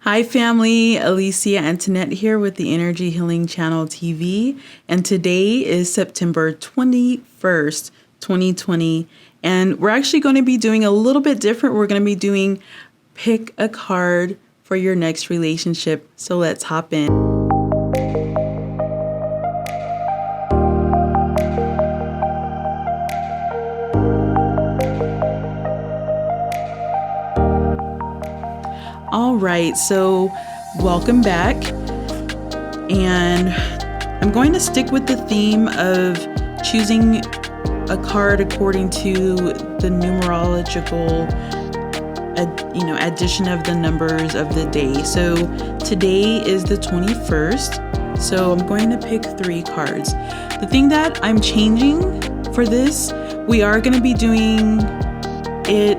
Hi family, Alicia Antoinette here with the Energy Healing Channel TV, and today is September 21st, 2020, and we're actually going to be doing a little bit different. We're going to be doing pick a card for your next relationship, so let's hop in. All right, so welcome back, and I'm going to stick with the theme of choosing a card according to the numerological addition of the numbers of the day. So today is the 21st, so I'm going to pick 3 cards. The thing that I'm changing for this, we are going to be doing it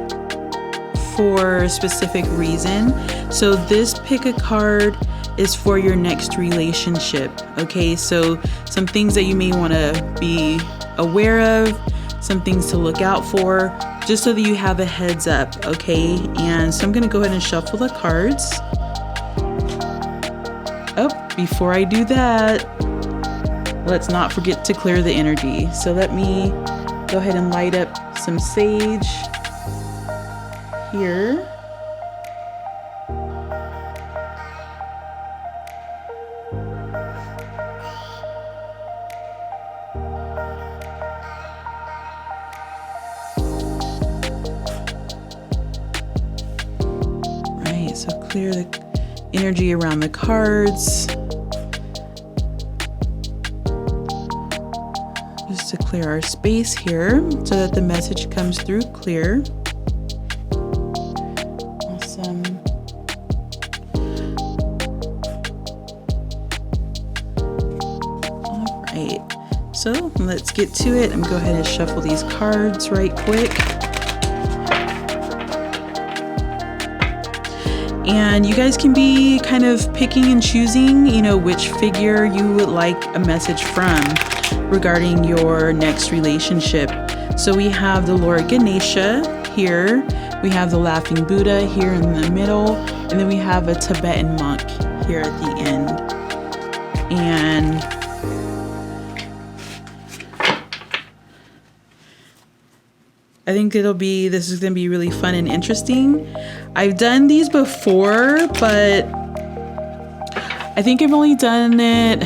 for a specific reason. So this pick a card is for your next relationship. Okay, so some things that you may want to be aware of, some things to look out for, just so that you have a heads up. Okay, and so I'm going to go ahead and shuffle the cards. Oh, before I do that, let's not forget to clear the energy. So let me go ahead and light up some sage here. Right, so clear the energy around the cards. Just to clear our space here so that the message comes through clear. So let's get to it. I'm going to go ahead and shuffle these cards right quick. And you guys can be kind of picking and choosing, which figure you would like a message from regarding your next relationship. So we have the Lord Ganesha here. We have the Laughing Buddha here in the middle. And then we have a Tibetan monk here at the end. And I think this is going to be really fun and interesting. I've done these before, but I think I've only done it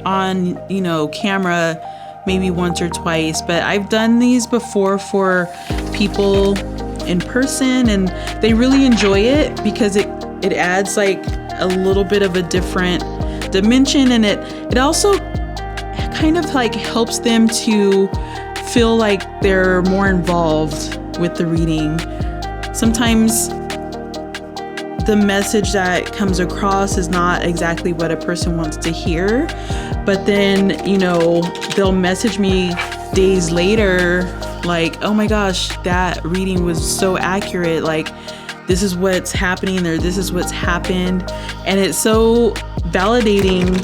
on, camera maybe once or twice, but I've done these before for people in person, and they really enjoy it because it adds like a little bit of a different dimension, and it also kind of like helps them to feel like they're more involved with the reading. Sometimes the message that comes across is not exactly what a person wants to hear, but then, they'll message me days later like, oh my gosh, that reading was so accurate. Like, this is what's happening there. This is what's happened. And it's so validating,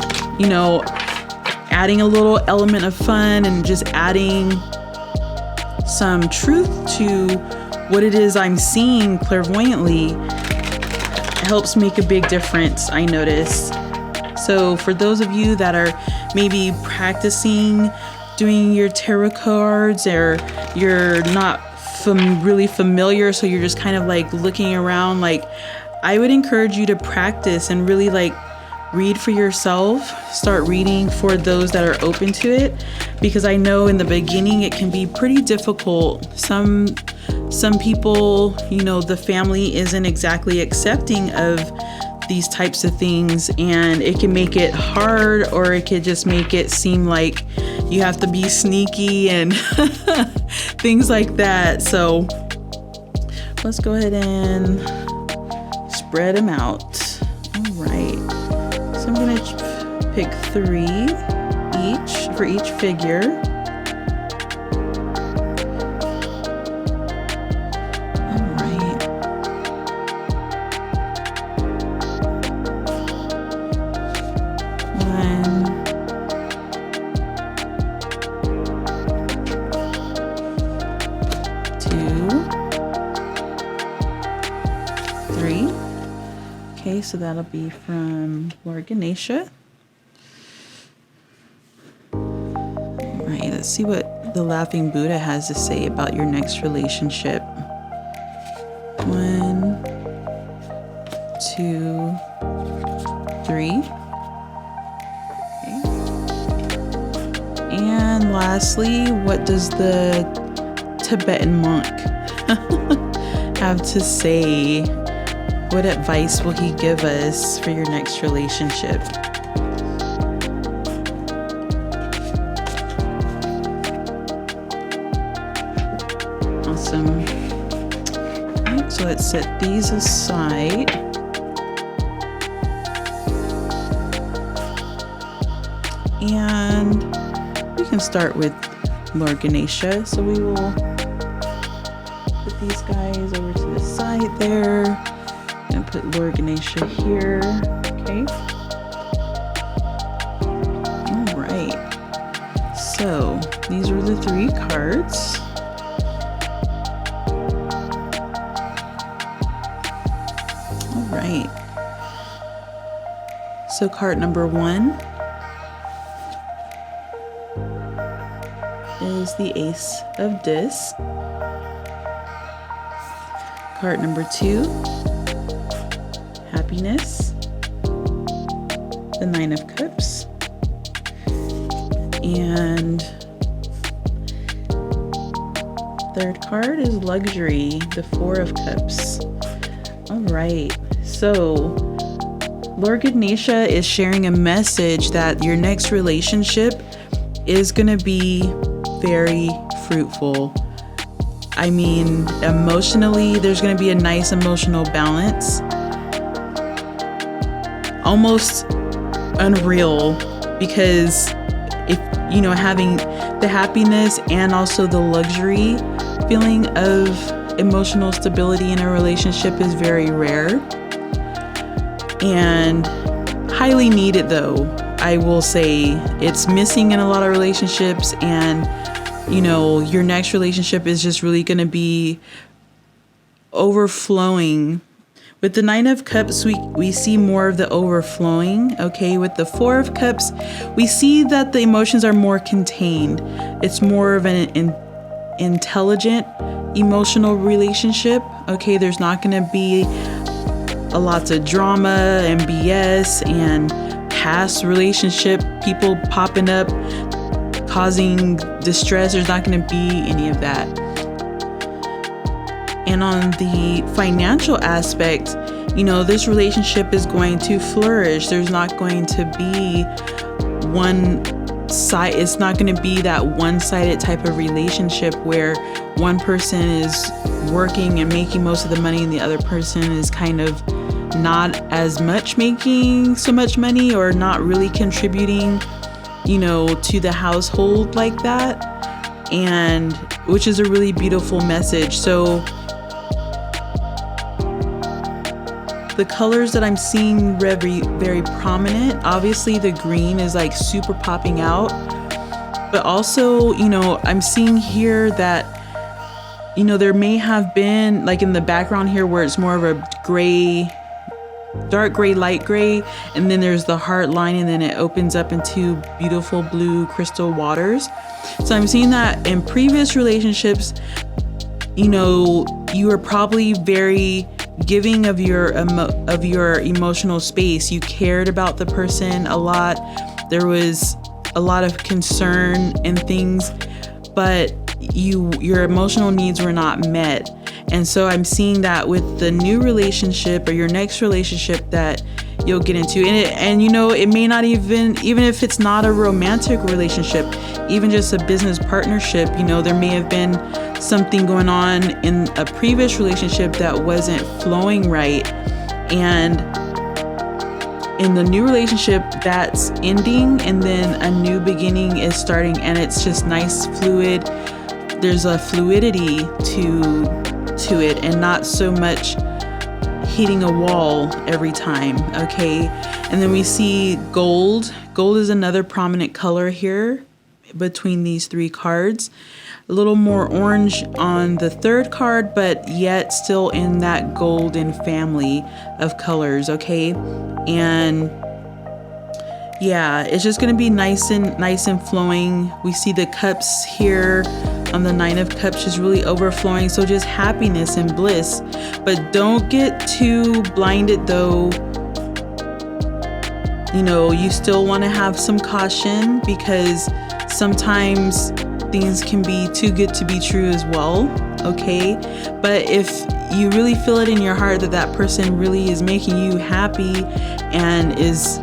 adding a little element of fun and just adding some truth to what it is I'm seeing clairvoyantly. It helps make a big difference, I notice. So for those of you that are maybe practicing doing your tarot cards, or you're not really familiar, so you're just kind of like looking around, like, I would encourage you to practice and really like read for yourself. Start reading for those that are open to it, because I know in the beginning it can be pretty difficult. Some people, the family isn't exactly accepting of these types of things, and it can make it hard, or it could just make it seem like you have to be sneaky and things like that. So let's go ahead and spread them out. All right. So I'm going to pick 3 each for each figure. All right. 1, 2, 3. Okay, so that'll be from Lord Ganesha. All right, let's see what the Laughing Buddha has to say about your next relationship. 1, 2, 3. Okay. And lastly, what does the Tibetan monk have to say? What advice will he give us for your next relationship? Awesome. Right, so let's set these aside. And we can start with Lord Ganesha. So we will put these guys over to the side there. And put Lord Ganesha here. Okay. All right. So these were the 3 cards. All right. So card number 1 is the Ace of Discs. Card number 2, Happiness. The 9 of Cups. And third card is Luxury, the 4 of Cups. All right, so Lord Ganesha is sharing a message that your next relationship is going to be very fruitful. I mean, emotionally, there's going to be a nice emotional balance. Almost unreal, because if you know, having the happiness and also the luxury feeling of emotional stability in a relationship is very rare and highly needed, though. I will say it's missing in a lot of relationships, and you know, your next relationship is just really going to be overflowing. With the 9 of Cups, we see more of the overflowing. Okay, with the 4 of Cups, we see that the emotions are more contained. It's more of an intelligent emotional relationship. Okay, there's not going to be a lots of drama and BS and past relationship people popping up causing distress. There's not going to be any of that. And on the financial aspect, you know, this relationship is going to flourish. There's not going to be one side. It's not going to be that one-sided type of relationship where one person is working and making most of the money and the other person is kind of not as much making so much money or not really contributing, you know, to the household like that. And which is a really beautiful message. So the colors that I'm seeing very, very prominent, obviously the green is like super popping out, but also, you know, I'm seeing here that, you know, there may have been like in the background here where it's more of a gray, dark gray, light gray, and then there's the heart line, and then it opens up into beautiful blue crystal waters. So I'm seeing that in previous relationships, you know, you were probably very giving of your emotional space. You cared about the person a lot. There was a lot of concern and things, but your emotional needs were not met. And so I'm seeing that with the new relationship or your next relationship that you'll get into. And you know, it may not even if it's not a romantic relationship, even just a business partnership, you know, there may have been something going on in a previous relationship that wasn't flowing right. And in the new relationship, that's ending, and then a new beginning is starting, and it's just nice, fluid. There's a fluidity to it, and not so much hitting a wall every time. Okay, and then we see gold. Gold is another prominent color here. between these three cards. A little more orange on the third card, but yet still in that golden family of colors, okay? And yeah, it's just gonna be nice and flowing. We see the cups here on the Nine of Cups just really overflowing, so just happiness and bliss. But don't get too blinded though. You know, you still want to have some caution, because sometimes things can be too good to be true as well, okay? But if you really feel it in your heart that that person really is making you happy and is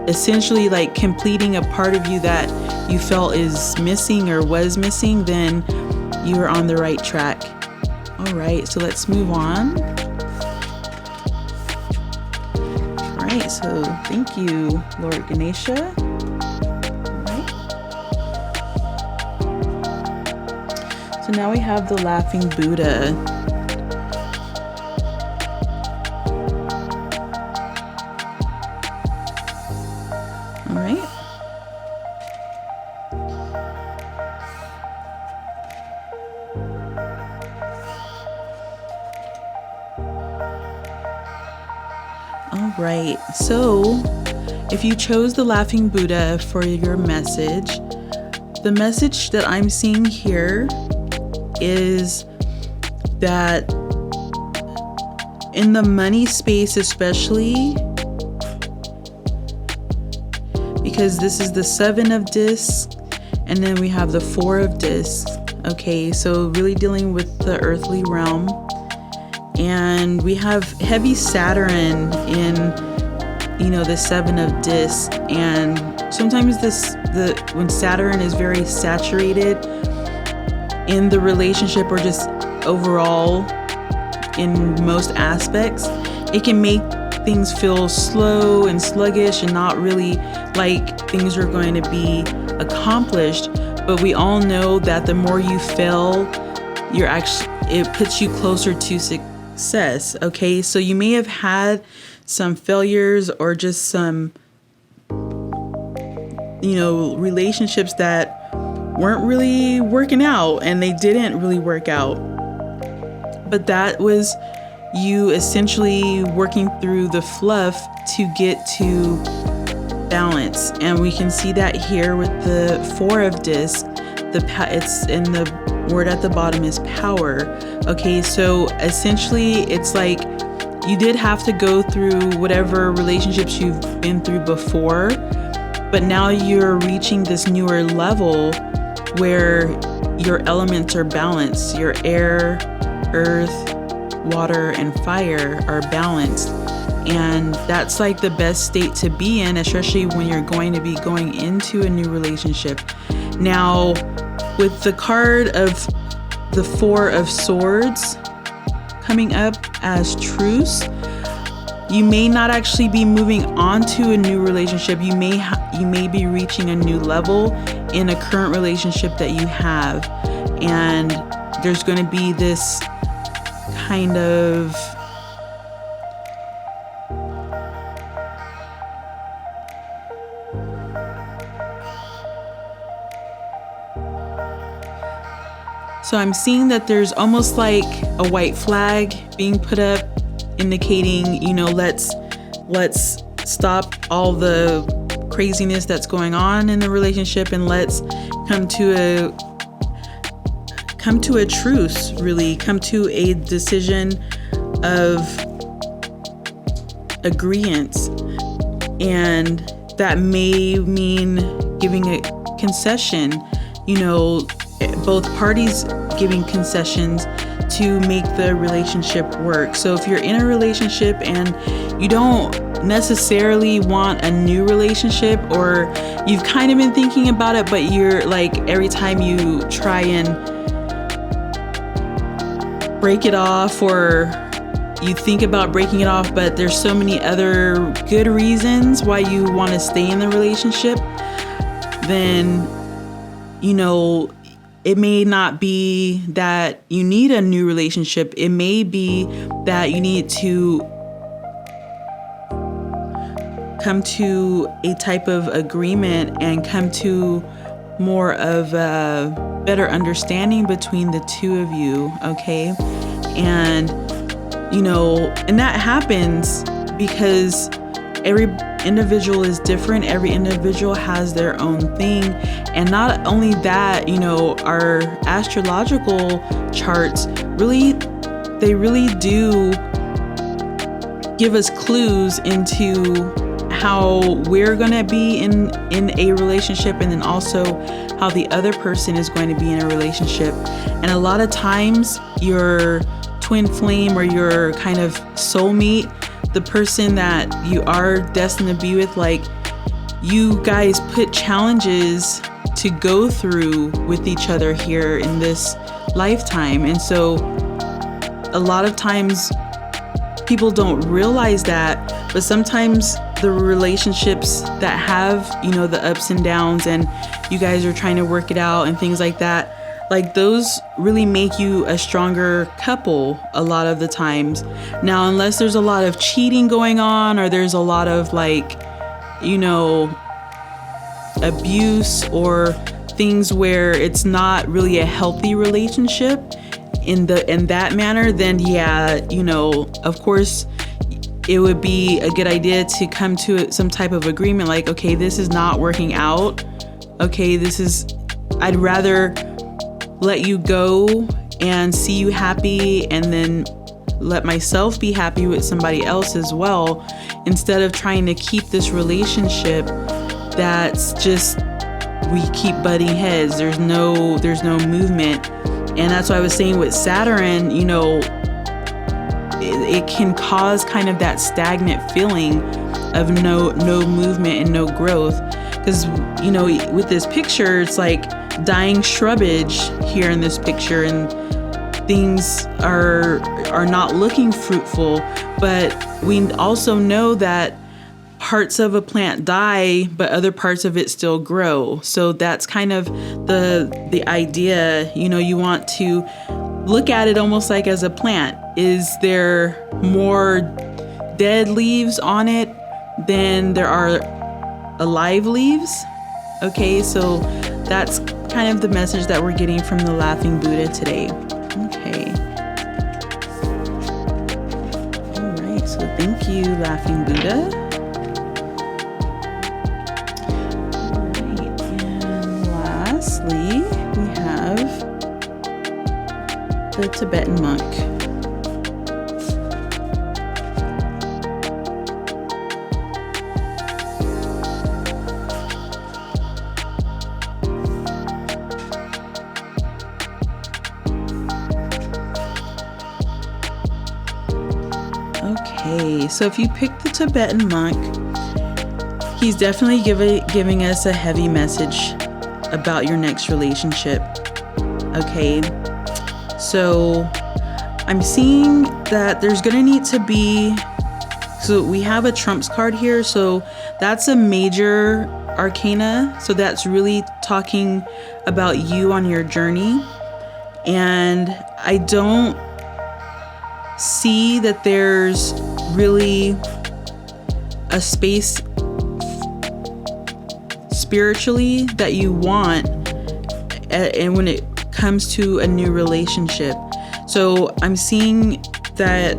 essentially like completing a part of you that you felt is missing or was missing, then you are on the right track. All right, so let's move on. All right, so thank you, Lord Ganesha. So now we have the Laughing Buddha. All right. All right. So if you chose the Laughing Buddha for your message, the message that I'm seeing here is that in the money space, especially, because this is the Seven of Discs and then we have the Four of Discs. Okay, so really dealing with the earthly realm, and we have heavy Saturn in, you know, the Seven of Discs. And sometimes when Saturn is very saturated in the relationship, or just overall in most aspects, it can make things feel slow and sluggish and not really like things are going to be accomplished. But we all know that the more you fail, it puts you closer to success. Okay, so you may have had some failures or just some, you know, relationships that weren't really working out, and they didn't really work out. But that was you essentially working through the fluff to get to balance. And we can see that here with the Four of Discs. It's in the word at the bottom is power. Okay, so essentially it's like you did have to go through whatever relationships you've been through before, but now you're reaching this newer level where your elements are balanced. Your air, earth, water, and fire are balanced. And that's like the best state to be in, especially when you're going to be going into a new relationship. Now, with the card of the Four of Swords coming up as truce, you may not actually be moving on to a new relationship. You may be reaching a new level in a current relationship that you have. And there's going to be this kind of so I'm seeing that there's almost like a white flag being put up, indicating, you know, let's stop all the craziness that's going on in the relationship, and let's come to a truce, really come to a decision of agreement. And that may mean giving a concession, you know, both parties giving concessions to make the relationship work. So if you're in a relationship and you don't necessarily want a new relationship, or you've kind of been thinking about it, but you're like, every time you try and break it off, or you think about breaking it off, but there's so many other good reasons why you want to stay in the relationship, then, you know, it may not be that you need a new relationship. It may be that you need to come to a type of agreement and come to more of a better understanding between the two of you, okay? And, and that happens because every individual is different. Every individual has their own thing. And not only that, our astrological charts they really do give us clues into how we're going to be in a relationship, and then also how the other person is going to be in a relationship. And a lot of times your twin flame or your kind of soulmate, the person that you are destined to be with, like, you guys put challenges to go through with each other here in this lifetime. And so a lot of times people don't realize that, but sometimes the relationships that have, the ups and downs, and you guys are trying to work it out and things like that, like those really make you a stronger couple a lot of the times. Now, unless there's a lot of cheating going on, or there's a lot of abuse or things where it's not really a healthy relationship in that manner, then of course it would be a good idea to come to some type of agreement, like, okay, this is not working out. Okay, I'd rather let you go and see you happy, and then let myself be happy with somebody else as well, instead of trying to keep this relationship that's just, we keep butting heads. There's no movement. And that's why I was saying with Saturn, it can cause kind of that stagnant feeling of no movement and no growth. Because, with this picture, it's like dying shrubbage here in this picture, and things are not looking fruitful. But we also know that parts of a plant die, but other parts of it still grow. So that's kind of the idea. You want to look at it almost like as a plant. Is there more dead leaves on it than there are alive leaves? Okay, so that's kind of the message that we're getting from the Laughing Buddha today. Okay. All right, so thank you, Laughing Buddha. We have the Tibetan monk. Okay, so if you pick the Tibetan monk, he's definitely giving us a heavy message about your next relationship. Okay, so I'm seeing that there's gonna need to be, so we have a Trumps card here, so that's a major arcana, so that's really talking about you on your journey. And I don't see that there's really a space spiritually that you want, and when it comes to a new relationship. So I'm seeing that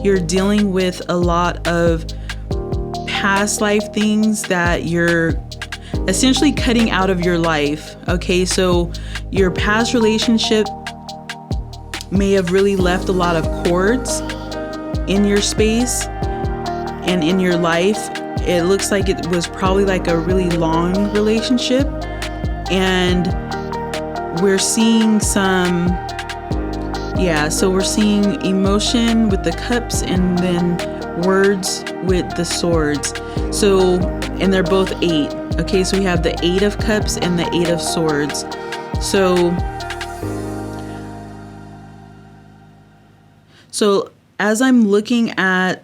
you're dealing with a lot of past life things that you're essentially cutting out of your life. Okay, so your past relationship may have really left a lot of cords in your space and in your life. It looks like it was probably like a really long relationship, and we're seeing so we're seeing emotion with the cups, and then words with the swords. So, and they're both 8. Okay, so we have the 8 of cups and the 8 of swords. So as I'm looking at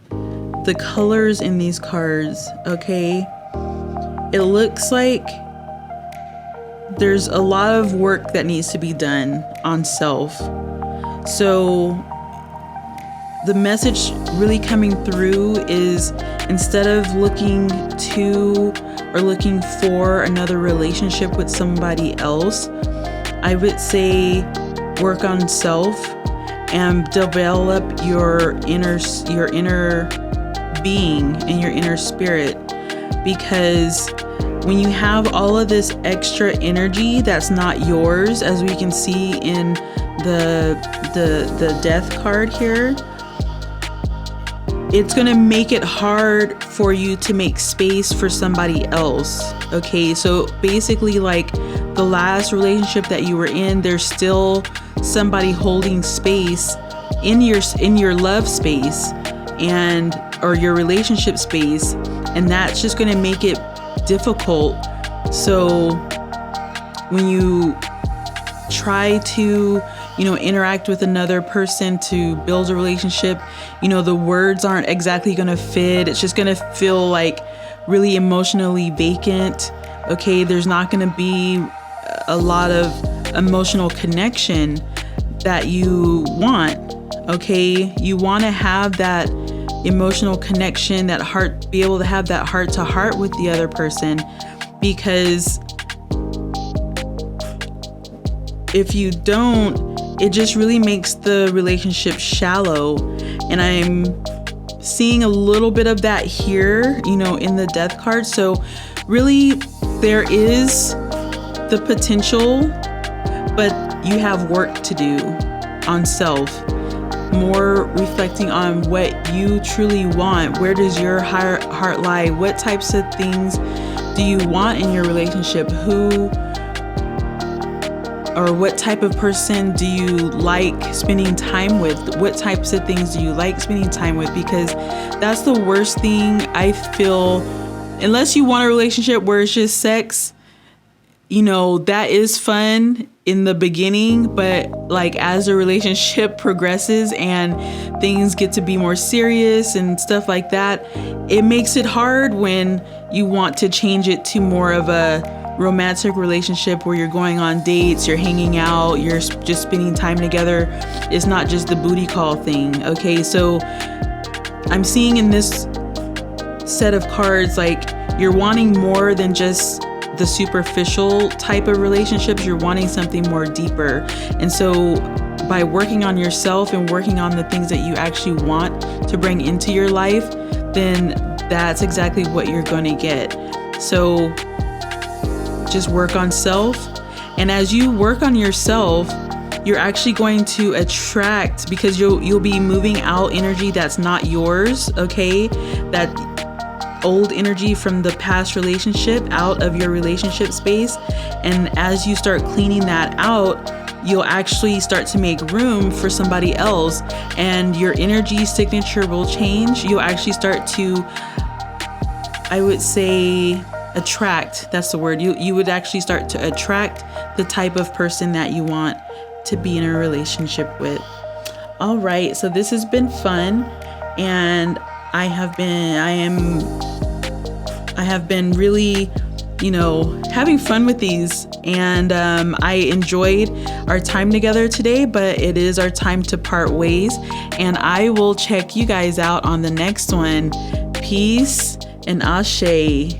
the colors in these cards, okay, it looks like there's a lot of work that needs to be done on self. So the message really coming through is, instead of looking to or looking for another relationship with somebody else, I would say work on self and develop your inner being and your inner spirit. Because when you have all of this extra energy that's not yours, as we can see in the death card here, it's going to make it hard for you to make space for somebody else. Okay, so basically, like the last relationship that you were in, there's still somebody holding space in your love space and or your relationship space, and that's just going to make it difficult. So when you try to interact with another person to build a relationship, the words aren't exactly going to fit. It's just going to feel like really emotionally vacant. Okay, there's not going to be a lot of emotional connection that you want. Okay, you want to have that emotional connection, be able to have that heart to heart with the other person, because if you don't, it just really makes the relationship shallow. And I'm seeing a little bit of that here, in the death card. So really, there is the potential, but you have work to do on self. More reflecting on what you truly want. Where does your heart lie? What types of things do you want in your relationship? Who or what type of person do you like spending time with? What types of things do you like spending time with? Because that's the worst thing, I feel, unless you want a relationship where it's just sex. That is fun in the beginning, but like as the relationship progresses and things get to be more serious and stuff like that, it makes it hard when you want to change it to more of a romantic relationship where you're going on dates, you're hanging out, you're just spending time together. It's not just the booty call thing. Okay, so I'm seeing in this set of cards, like you're wanting more than just the superficial type of relationships. You're wanting something more deeper. And so by working on yourself and working on the things that you actually want to bring into your life, then that's exactly what you're going to get. So just work on self. And as you work on yourself, you're actually going to attract, because you'll be moving out energy that's not yours, okay? That old energy from the past relationship out of your relationship space. And as you start cleaning that out, you'll actually start to make room for somebody else, and your energy signature will change. You'll actually start to, I would say, attract. That's the word. You would actually start to attract the type of person that you want to be in a relationship with. All right, so this has been fun, and I have been really, having fun with these, and I enjoyed our time together today, but it is our time to part ways, and I will check you guys out on the next one. Peace and ashe.